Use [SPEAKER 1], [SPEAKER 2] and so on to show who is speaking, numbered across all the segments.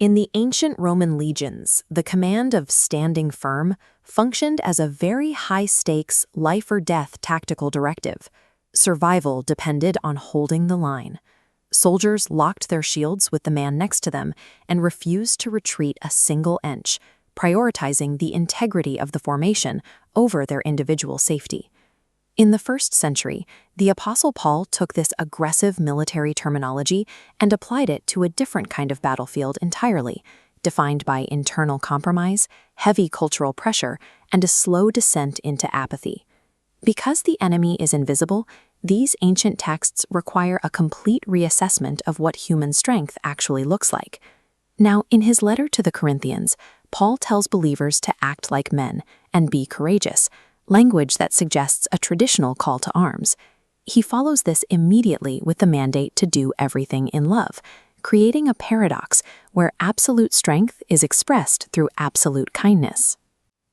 [SPEAKER 1] In the ancient Roman legions, the command of standing firm functioned as a very high-stakes, life-or-death tactical directive. Survival depended on holding the line. Soldiers locked their shields with the man next to them and refused to retreat a single inch, prioritizing the integrity of the formation over their individual safety. In the 1st century, the Apostle Paul took this aggressive military terminology and applied it to a different kind of battlefield entirely, defined by internal compromise, heavy cultural pressure, and a slow descent into apathy. Because the enemy is invisible, these ancient texts require a complete reassessment of what human strength actually looks like. Now, in his letter to the Corinthians, Paul tells believers to act like men and be courageous, language that suggests a traditional call to arms. He follows this immediately with the mandate to do everything in love, creating a paradox where absolute strength is expressed through absolute kindness.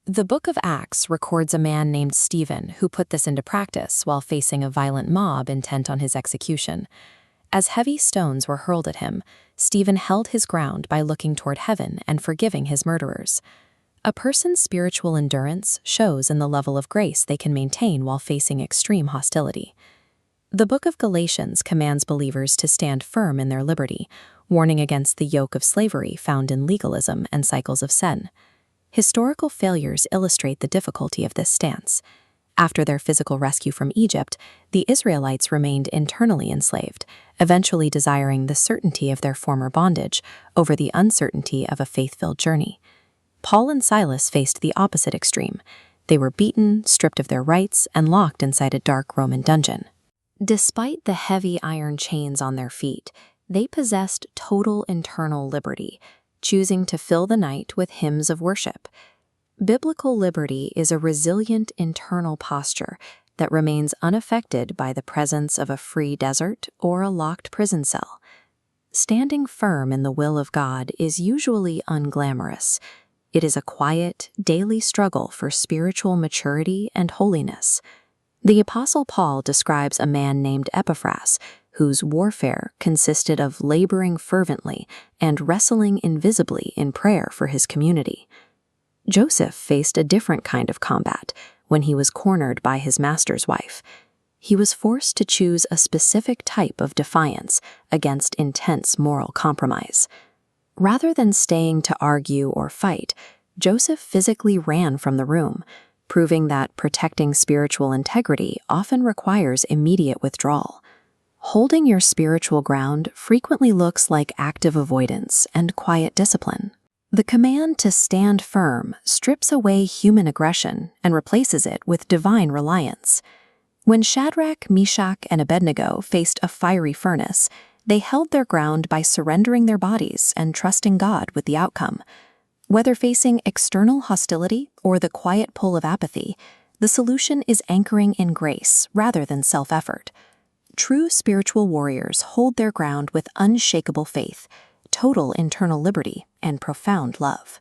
[SPEAKER 1] The book of Acts records a man named Stephen who put this into practice while facing a violent mob intent on his execution. As heavy stones were hurled at him, Stephen held his ground by looking toward heaven and forgiving his murderers. A person's spiritual endurance shows in the level of grace they can maintain while facing extreme hostility. The book of Galatians commands believers to stand firm in their liberty, warning against the yoke of slavery found in legalism and cycles of sin. Historical failures illustrate the difficulty of this stance. After their physical rescue from Egypt, the Israelites remained internally enslaved, eventually desiring the certainty of their former bondage over the uncertainty of a faith-filled journey. Paul and Silas faced the opposite extreme. They were beaten, stripped of their rights, and locked inside a dark Roman dungeon. Despite the heavy iron chains on their feet, they possessed total internal liberty, choosing to fill the night with hymns of worship. Biblical liberty is a resilient internal posture that remains unaffected by the presence of a free desert or a locked prison cell. Standing firm in the will of God is usually unglamorous. It is a quiet, daily struggle for spiritual maturity and holiness. The Apostle Paul describes a man named Epaphras, whose warfare consisted of laboring fervently and wrestling invisibly in prayer for his community. Joseph faced a different kind of combat when he was cornered by his master's wife. He was forced to choose a specific type of defiance against intense moral compromise. Rather than staying to argue or fight, Joseph physically ran from the room, proving that protecting spiritual integrity often requires immediate withdrawal. Holding your spiritual ground frequently looks like active avoidance and quiet discipline. The command to stand firm strips away human aggression and replaces it with divine reliance. When Shadrach, Meshach, and Abednego faced a fiery furnace, they held their ground by surrendering their bodies and trusting God with the outcome. Whether facing external hostility or the quiet pull of apathy, the solution is anchoring in grace rather than self-effort. True spiritual warriors hold their ground with unshakable faith, total internal liberty, and profound love.